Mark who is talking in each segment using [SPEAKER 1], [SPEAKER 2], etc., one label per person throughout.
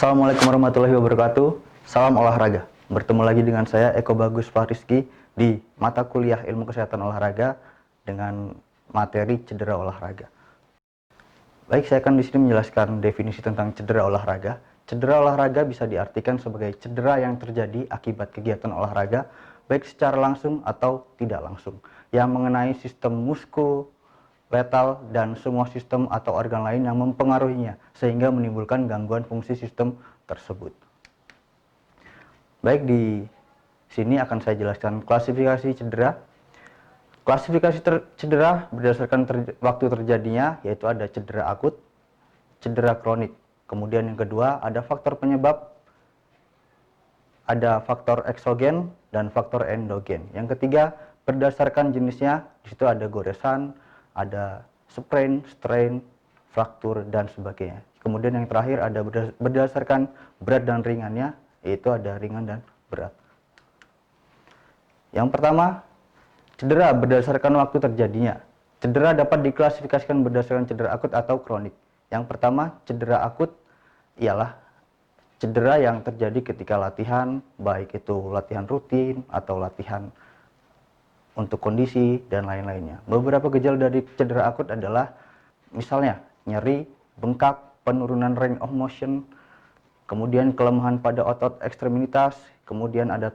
[SPEAKER 1] Assalamualaikum warahmatullahi wabarakatuh. Salam olahraga. Bertemu lagi dengan saya Eko Bagus Fahrizky di mata kuliah Ilmu Kesehatan Olahraga dengan materi cedera olahraga. Baik, saya akan di sini menjelaskan definisi tentang cedera olahraga. Cedera olahraga bisa diartikan sebagai cedera yang terjadi akibat kegiatan olahraga, baik secara langsung atau tidak langsung, yang mengenai sistem muskuloskeletal dan semua sistem atau organ lain yang mempengaruhinya, sehingga menimbulkan gangguan fungsi sistem tersebut. Baik, di sini akan saya jelaskan klasifikasi cedera. Klasifikasi cedera berdasarkan waktu terjadinya, yaitu ada cedera akut, cedera kronik. Kemudian yang kedua ada faktor penyebab, ada faktor eksogen dan faktor endogen. Yang ketiga berdasarkan jenisnya, di situ ada goresan, ada sprain, strain, fraktur dan sebagainya. Kemudian yang terakhir ada berdasarkan berat dan ringannya, yaitu ada ringan dan berat. Yang pertama, cedera berdasarkan waktu terjadinya. Cedera dapat diklasifikasikan berdasarkan cedera akut atau kronik. Yang pertama, cedera akut ialah cedera yang terjadi ketika latihan, baik itu latihan rutin atau latihan untuk kondisi dan lain-lainnya. Beberapa gejala dari cedera akut adalah misalnya nyeri, bengkak, penurunan range of motion, kemudian kelemahan pada otot ekstremitas, kemudian ada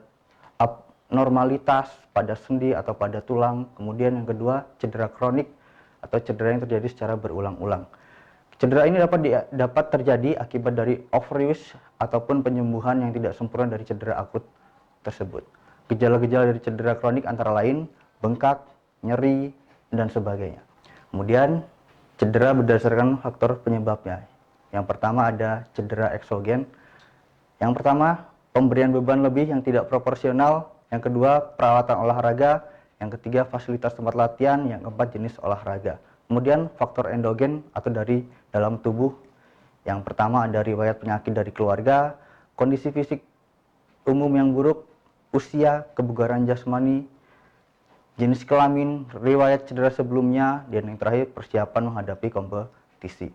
[SPEAKER 1] abnormalitas pada sendi atau pada tulang. Kemudian yang kedua, cedera kronik atau cedera yang terjadi secara berulang-ulang. Cedera ini dapat terjadi akibat dari overuse ataupun penyembuhan yang tidak sempurna dari cedera akut tersebut. Gejala-gejala dari cedera kronik antara lain bengkak, nyeri, dan sebagainya. Kemudian cedera berdasarkan faktor penyebabnya. Yang pertama ada cedera eksogen. Yang pertama, pemberian beban lebih yang tidak proporsional. Yang kedua, peralatan olahraga. Yang ketiga, fasilitas tempat latihan. Yang keempat, jenis olahraga. Kemudian faktor endogen atau dari dalam tubuh. Yang pertama ada riwayat penyakit dari keluarga, kondisi fisik umum yang buruk, usia, kebugaran jasmani, jenis kelamin, riwayat cedera sebelumnya, dan yang terakhir persiapan menghadapi kompetisi.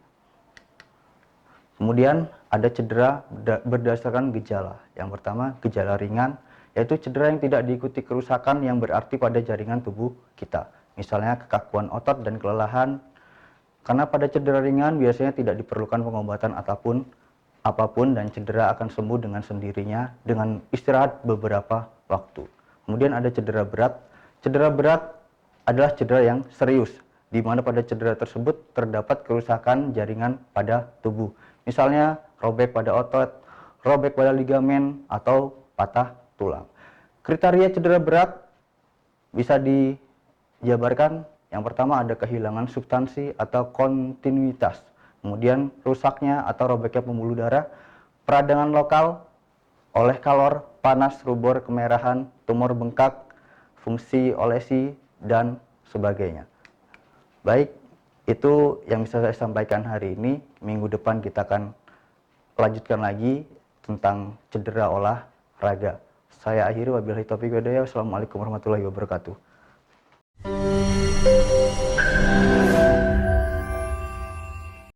[SPEAKER 1] Kemudian ada cedera berdasarkan gejala. Yang pertama, gejala ringan, yaitu cedera yang tidak diikuti kerusakan yang berarti pada jaringan tubuh kita. Misalnya kekakuan otot dan kelelahan. Karena pada cedera ringan biasanya tidak diperlukan pengobatan apapun dan cedera akan sembuh dengan sendirinya dengan istirahat beberapa waktu. Kemudian ada cedera berat. Cedera berat adalah cedera yang serius, di mana pada cedera tersebut terdapat kerusakan jaringan pada tubuh. Misalnya robek pada otot, robek pada ligamen, atau patah tulang. Kriteria cedera berat bisa dijabarkan. Yang pertama ada kehilangan substansi atau kontinuitas, kemudian rusaknya atau robeknya pembuluh darah, peradangan lokal oleh kalor, panas, rubor, kemerahan, tumor bengkak, fungsi olesi, dan sebagainya. Baik, itu yang bisa saya sampaikan hari ini. Minggu depan kita akan lanjutkan lagi tentang cedera olahraga. Saya akhiri, wabillahi taufiq wal hidayah. Wassalamualaikum warahmatullahi wabarakatuh.